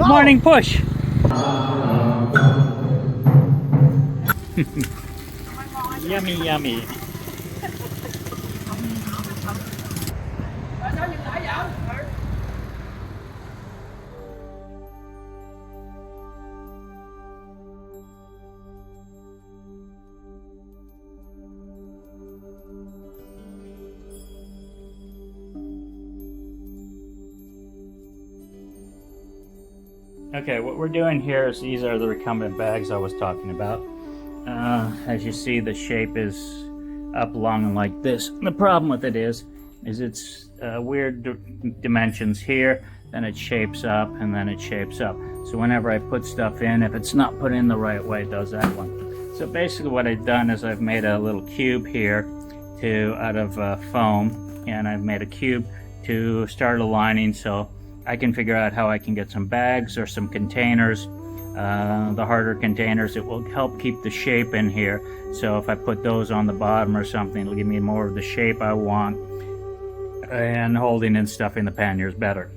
morning push. Yummy, yummy. Okay, what we're doing here is these are the recumbent bags I was talking about. As you see, the shape is up, long, and like this. And the problem with it is it's weird dimensions here, then it shapes up, and then it shapes up. So whenever I put stuff in, if it's not put in the right way, it does that one. So basically what I've done is I've made a little cube here out of foam, and I've made a cube to start aligning so I can figure out how I can get some bags or some containers. The harder containers, it will help keep the shape in here. So if I put those on the bottom or something, it'll give me more of the shape I want. And holding and stuffing the panniers better.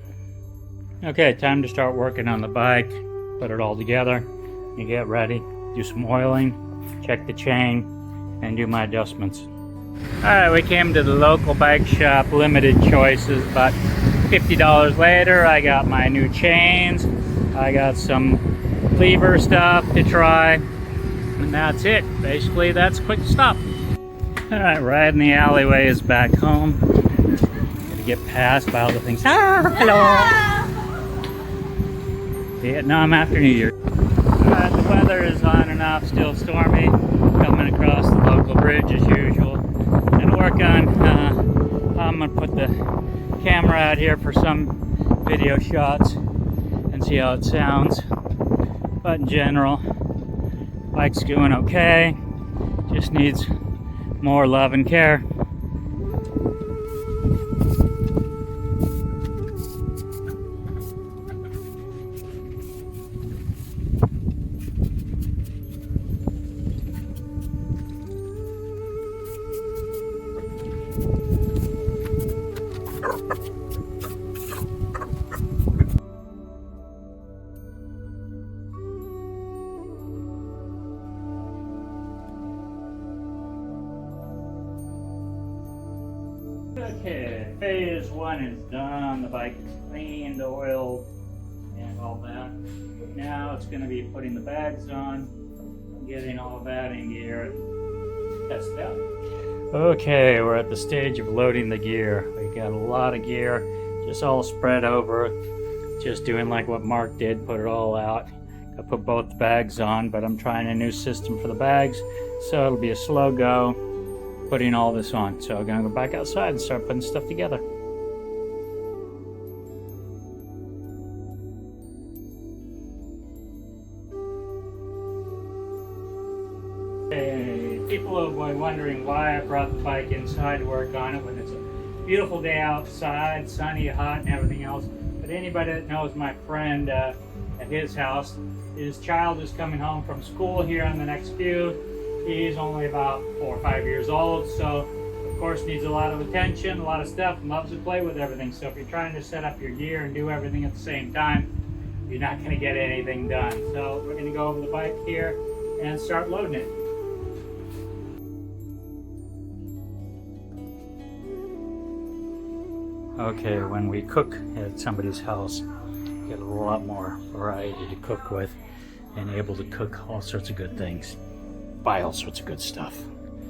Okay, time to start working on the bike. Put it all together and get ready. Do some oiling, check the chain, and do my adjustments. Alright, we came to the local bike shop, limited choices, but $50 later, I got my new chains. I got some lever stuff to try, and that's it. Basically, that's quick stop. Alright, riding the alleyways back home. Gotta get past by all the things. Hello! Vietnam after New Year. Alright, the weather is on and off, still stormy. Coming across the local bridge as usual. Gonna work on, I'm gonna put the camera out here for some video shots and see how it sounds. But in general, bike's doing okay. Just needs more love and care. Okay, phase one is done. The bike is cleaned, oiled, and all that. Now it's going to be putting the bags on, getting all that in gear, and test it out. Okay, we're at the stage of loading the gear. We got a lot of gear, just all spread over. Just doing like what Mark did, put it all out. I put both the bags on, but I'm trying a new system for the bags, so it'll be a slow go putting all this on. So I'm gonna go back outside and start putting stuff together. Hey, people have been wondering why I brought the bike inside to work on it when it's a beautiful day outside, sunny, hot, and everything else. But anybody that knows my friend at his house, his child is coming home from school here in the next few. He's only about 4 or 5 years old, so of course needs a lot of attention, a lot of stuff, and loves to play with everything. So if you're trying to set up your gear and do everything at the same time, you're not going to get anything done. So we're going to go over the bike here and start loading it. Okay, when we cook at somebody's house, you get a lot more variety to cook with and able to cook all sorts of good things. Buy all sorts of good stuff.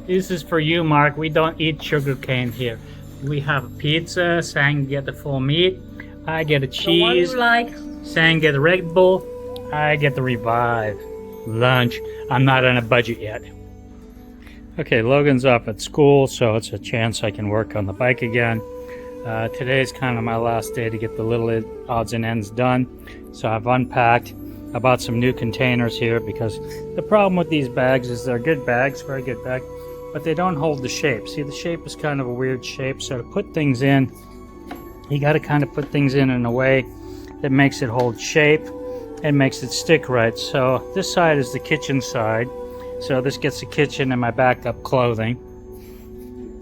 This is for you, Mark. We don't eat sugar cane here. We have a pizza. Sang get the full meat. I get a cheese. The one you like. Sang get a Red Bull. I get the Revive. Lunch. I'm not on a budget yet. Okay, Logan's off at school, so it's a chance I can work on the bike again. Today's kind of my last day to get the little odds and ends done. So I've unpacked. I bought some new containers here because the problem with these bags is they're good bags, very good bag, but they don't hold the shape. See, the shape is kind of a weird shape, so to put things in, you got to kind of put things in a way that makes it hold shape and makes it stick right. So this side is the kitchen side, so this gets the kitchen and my backup clothing.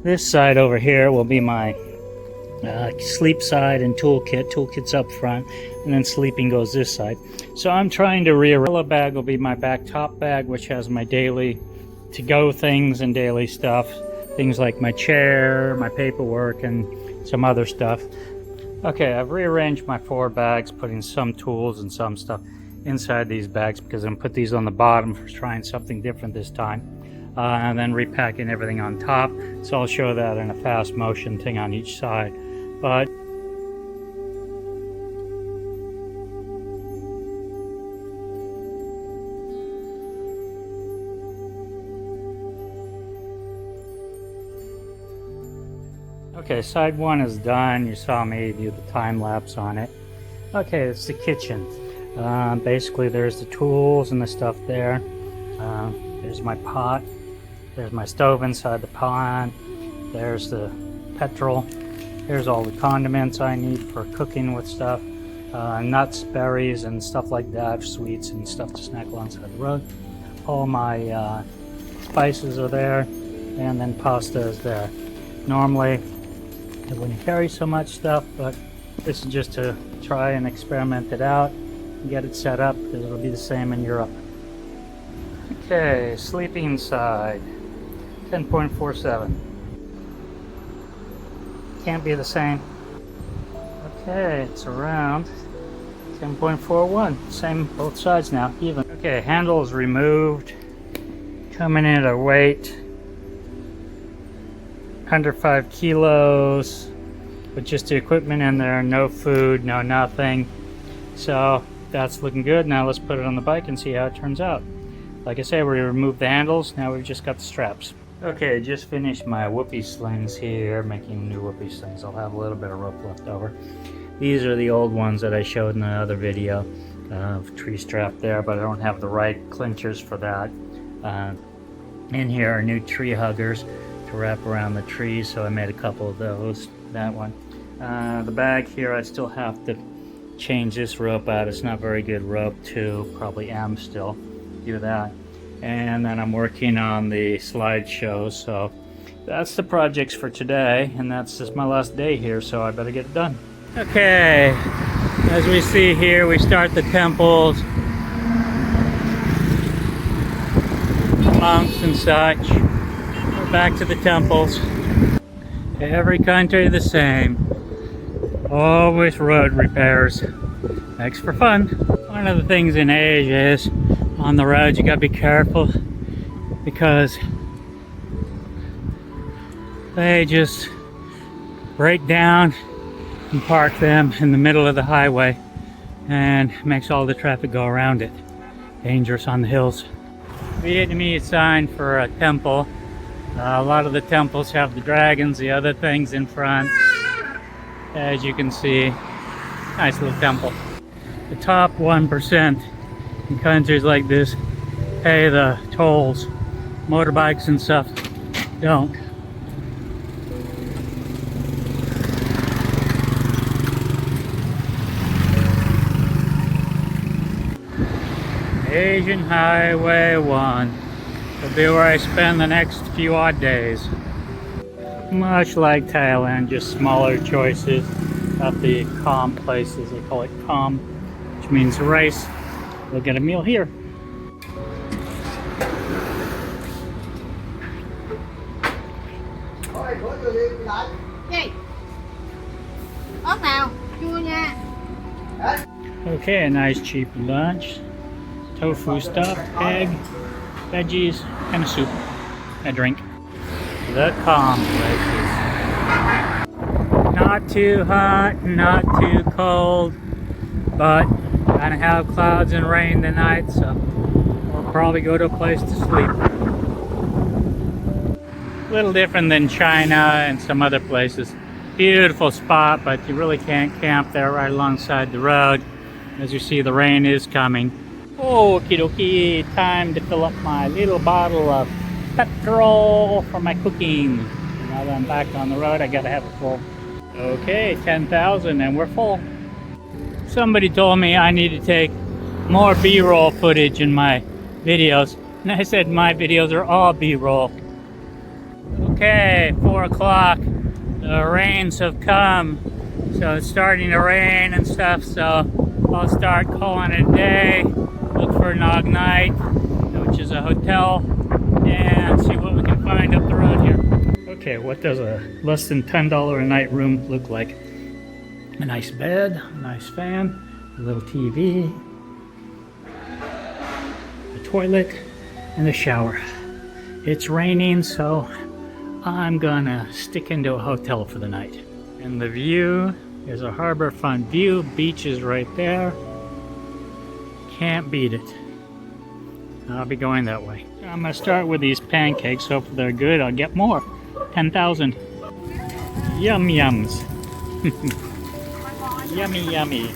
This side over here will be my sleep side and toolkit. Toolkit's up front, and then sleeping goes this side. So I'm trying to rearrange. The bag will be my back top bag, which has my daily to-go things and daily stuff. Things like my chair, my paperwork, and some other stuff. Okay, I've rearranged my 4 bags, putting some tools and some stuff inside these bags because I'm put these on the bottom for trying something different this time. And then repacking everything on top. So I'll show that in a fast motion thing on each side. But okay, side 1 is done. You saw me do the time lapse on it. Okay, it's the kitchen. Basically there's the tools and the stuff there. There's my pot. There's my stove inside the pot. There's the petrol. Here's all the condiments I need for cooking with stuff. Nuts, berries, and stuff like that. Sweets and stuff to snack alongside the road. All my spices are there. And then pasta is there. Normally, I wouldn't carry so much stuff, but this is just to try and experiment it out and get it set up because it'll be the same in Europe. Okay, sleeping side, 10.47. Can't be the same. Okay, it's around 10.41. Same both sides now, even. Okay, handle is removed. Coming in at a weight under 5 kilos with just the equipment in there, no food, no nothing. So that's looking good. Now let's put it on the bike and see how it turns out. Like I say, we removed the handles, now we've just got the straps. Okay, just finished my whoopee slings here, making new whoopee slings. I'll have a little bit of rope left over. These are the old ones that I showed in the other video. Tree strap there, but I don't have the right clinchers for that. In here are new tree huggers to wrap around the trees, so I made a couple of those. That one. The bag here, I still have to change this rope out. It's not very good rope too, probably am still. Do that. And then I'm working on the slideshow, so that's the projects for today, and that's just my last day here, so I better get it done. Okay, as we see here, we start the temples, monks and such. We're back to the temples. Every country the same. Always road repairs. Makes for fun. One of the things in Asia is on the roads you gotta be careful because they just break down and park them in the middle of the highway and makes all the traffic go around it. Dangerous on the hills. Vietnamese sign for a temple. A lot of the temples have the dragons, the other things in front. As you can see, nice little temple. The top 1% in countries like this pay the tolls. Motorbikes and stuff don't. Asian Highway 1 will be where I spend the next few odd days. Much like Thailand, just smaller choices at the calm places. They call it calm, which means rice. We'll get a meal here. Okay, a nice cheap lunch. Tofu stuff, egg, veggies, and a soup. A drink. The calm places. Not too hot, not too cold, but gonna have clouds and rain tonight, so we'll probably go to a place to sleep. A little different than China and some other places. Beautiful spot, but you really can't camp there right alongside the road. As you see, the rain is coming. Okie dokie, time to fill up my little bottle of petrol for my cooking. Now that I'm back on the road, I gotta have it full. Okay, 10,000 and we're full. Somebody told me I need to take more B-roll footage in my videos, and I said my videos are all B-roll. Okay, 4 o'clock. The rains have come, so it's starting to rain and stuff, so I'll start calling it a day, look for Nog Night, which is a hotel, and see what we can find up the road here. Okay, what does a less than $10 a night room look like? A nice bed, a nice fan, a little TV, a toilet, and a shower. It's raining, so I'm gonna stick into a hotel for the night. And the view is a harbor front view, beach is right there. Can't beat it. I'll be going that way. I'm gonna start with these pancakes, hope they're good, I'll get more. 10,000. Yum yums. Yummy yummy.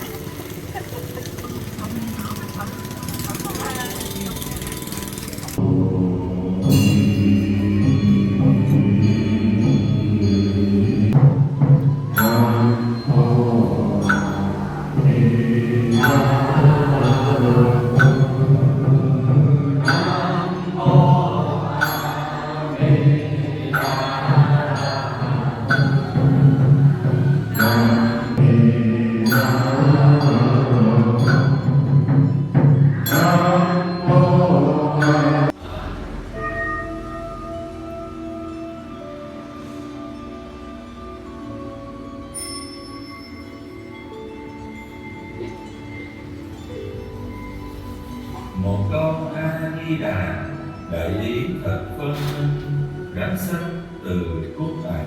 Một câu A Di Đà, đại lý thật phân minh, gắn sách từ cốt ảnh,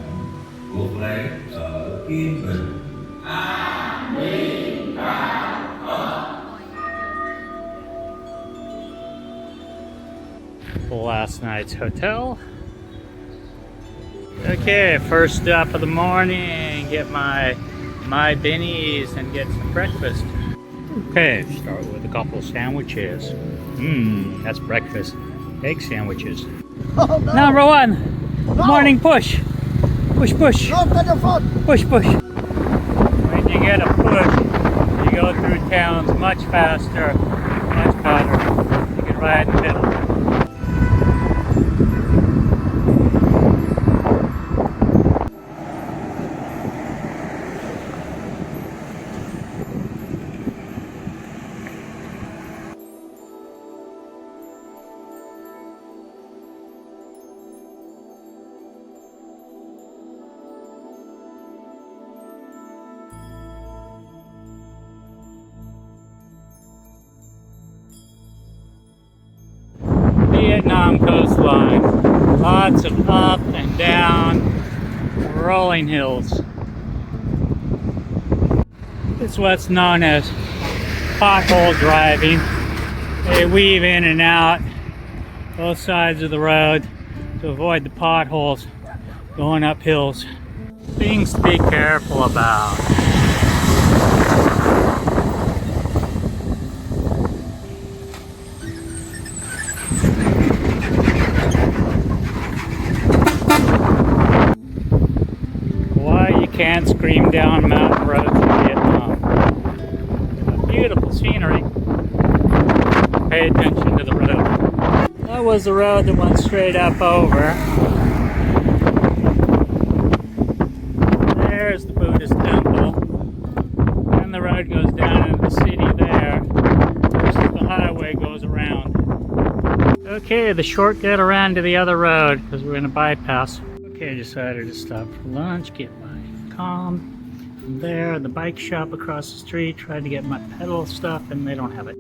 cuộc lấy ở Kim Bình. A Di Đà Phật. Last night's hotel. Okay, first stop of the morning, get my bennies and get some breakfast. Okay, start with a couple sandwiches. That's breakfast. Egg sandwiches. Oh, no. Number one, No. morning push. Push, push. Look at your foot. Push, push. When you get a push, you go through towns much faster, much better. You can ride in the middle. Vietnam coastline. Lots of up and down rolling hills. It's what's known as pothole driving. They weave in and out both sides of the road to avoid the potholes going up hills. Things to be careful about. Can't scream down mountain roads in Vietnam. Beautiful scenery. Pay attention to the road. That was the road that went straight up over. There's the Buddhist temple. And the road goes down into the city there. The highway goes around. Okay, the shortcut around to the other road because we're in a bypass. Okay, I decided to stop for lunch, get my from there, the bike shop across the street, tried to get my pedal stuff and they don't have it.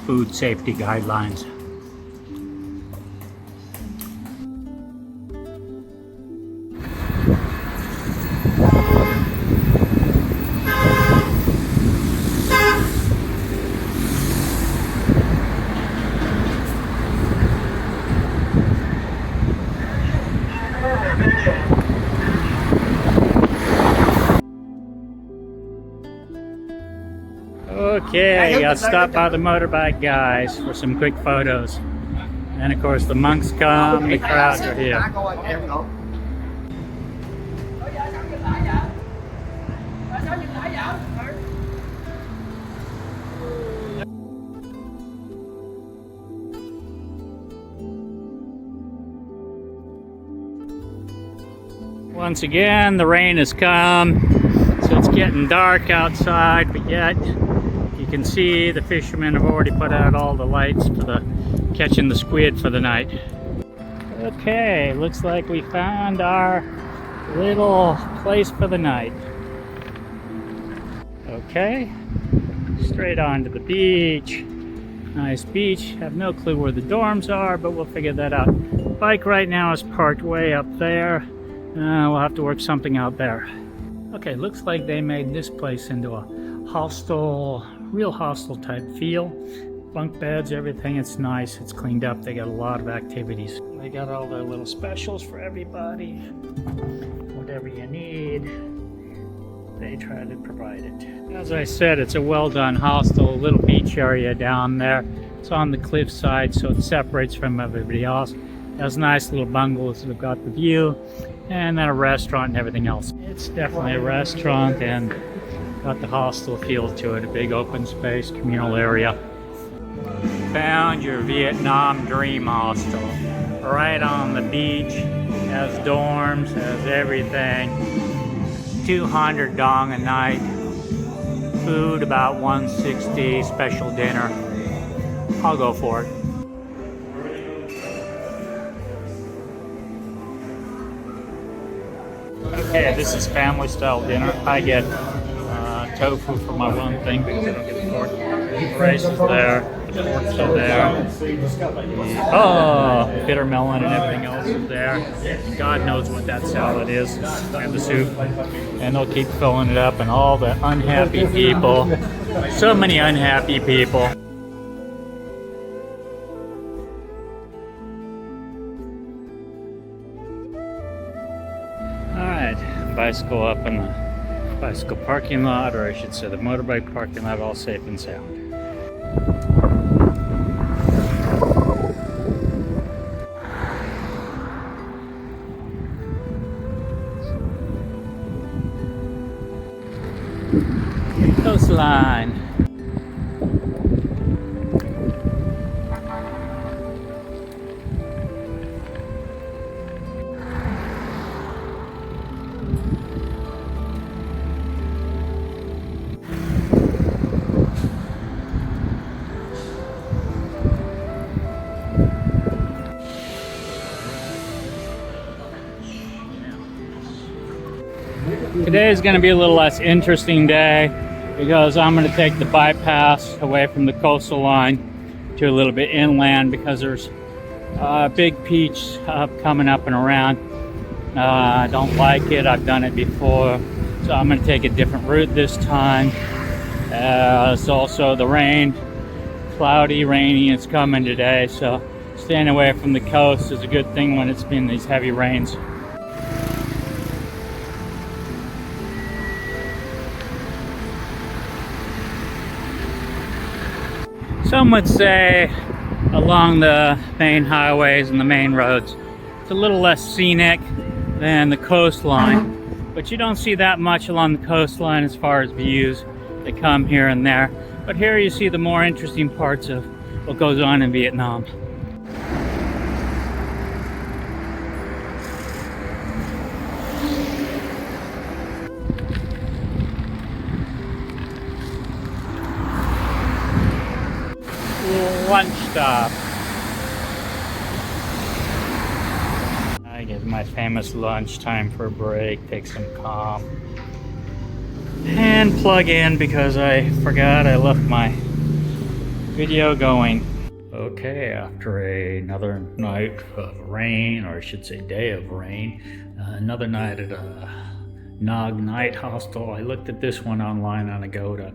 Food safety guidelines. Okay, I'll stop by the motorbike guys for some quick photos. And of course the monks come, the crowds are here. Once again, the rain has come, so it's getting dark outside, but yet you can see the fishermen have already put out all the lights for the catching the squid for the night. Okay, looks like we found our little place for the night. Okay, straight on to the beach. Nice beach. Have no clue where the dorms are, but we'll figure that out. Bike right now is parked way up there. We'll have to work something out there. Okay, looks like they made this place into a hostel, real hostel type feel. Bunk beds, everything. It's nice. It's cleaned up. They got a lot of activities. They got all their little specials for everybody. Whatever you need, they try to provide it. As I said, it's a well done hostel, a little beach area down there. It's on the cliff side, so it separates from everybody else. It has nice little bungalows that have got the view, and then a restaurant and everything else. It's definitely a restaurant and got the hostel feel to it, a big open space, communal area. Found your Vietnam dream hostel. Right on the beach, has dorms, has everything. 200 dong a night. Food about 160, special dinner. I'll go for it. Okay, this is family style dinner. I get tofu for my one thing because I don't get the pork. The rice is there, the pork's are there. Oh, bitter melon and everything else is there. God knows what that salad is, and the soup. And they'll keep filling it up, and all the unhappy people. So many unhappy people. Alright, bicycle up in the bicycle parking lot, or I should say the motorbike parking lot, all safe and sound. Coastline. Today is going to be a little less interesting day because I'm going to take the bypass away from the coastal line to a little bit inland because there's a big beach coming up and around. I don't like it. I've done it before, so I'm going to take a different route this time. It's also the rain, cloudy, rainy. It's coming today, so staying away from the coast is a good thing when it's been these heavy rains. Some would say along the main highways and the main roads, it's a little less scenic than the coastline, but you don't see that much along the coastline as far as views. They come here and there, but here you see the more interesting parts of what goes on in Vietnam. Lunch stop. I get my famous lunch time for a break, take some calm, and plug in because I forgot I left my video going. Okay, after another night of rain, or I should say day of rain, another night at a Nog Night Hostel. I looked at this one online on Agoda.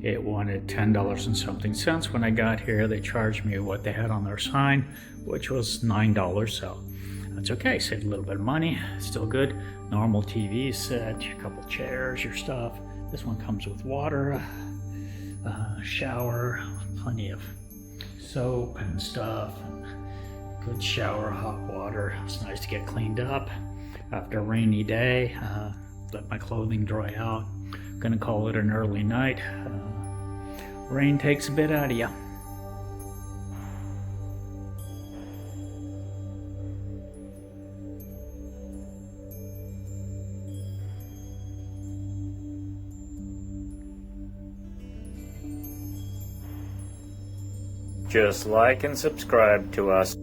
It wanted $10 and something cents. When I got here, they charged me what they had on their sign, which was $9, so that's okay. Saved a little bit of money, still good. Normal TV set, a couple chairs, your stuff. This one comes with water, shower, plenty of soap and stuff, and good shower, hot water. It's nice to get cleaned up after a rainy day. Let my clothing dry out. Gonna call it an early night. Rain takes a bit out of you. Just like and subscribe to us.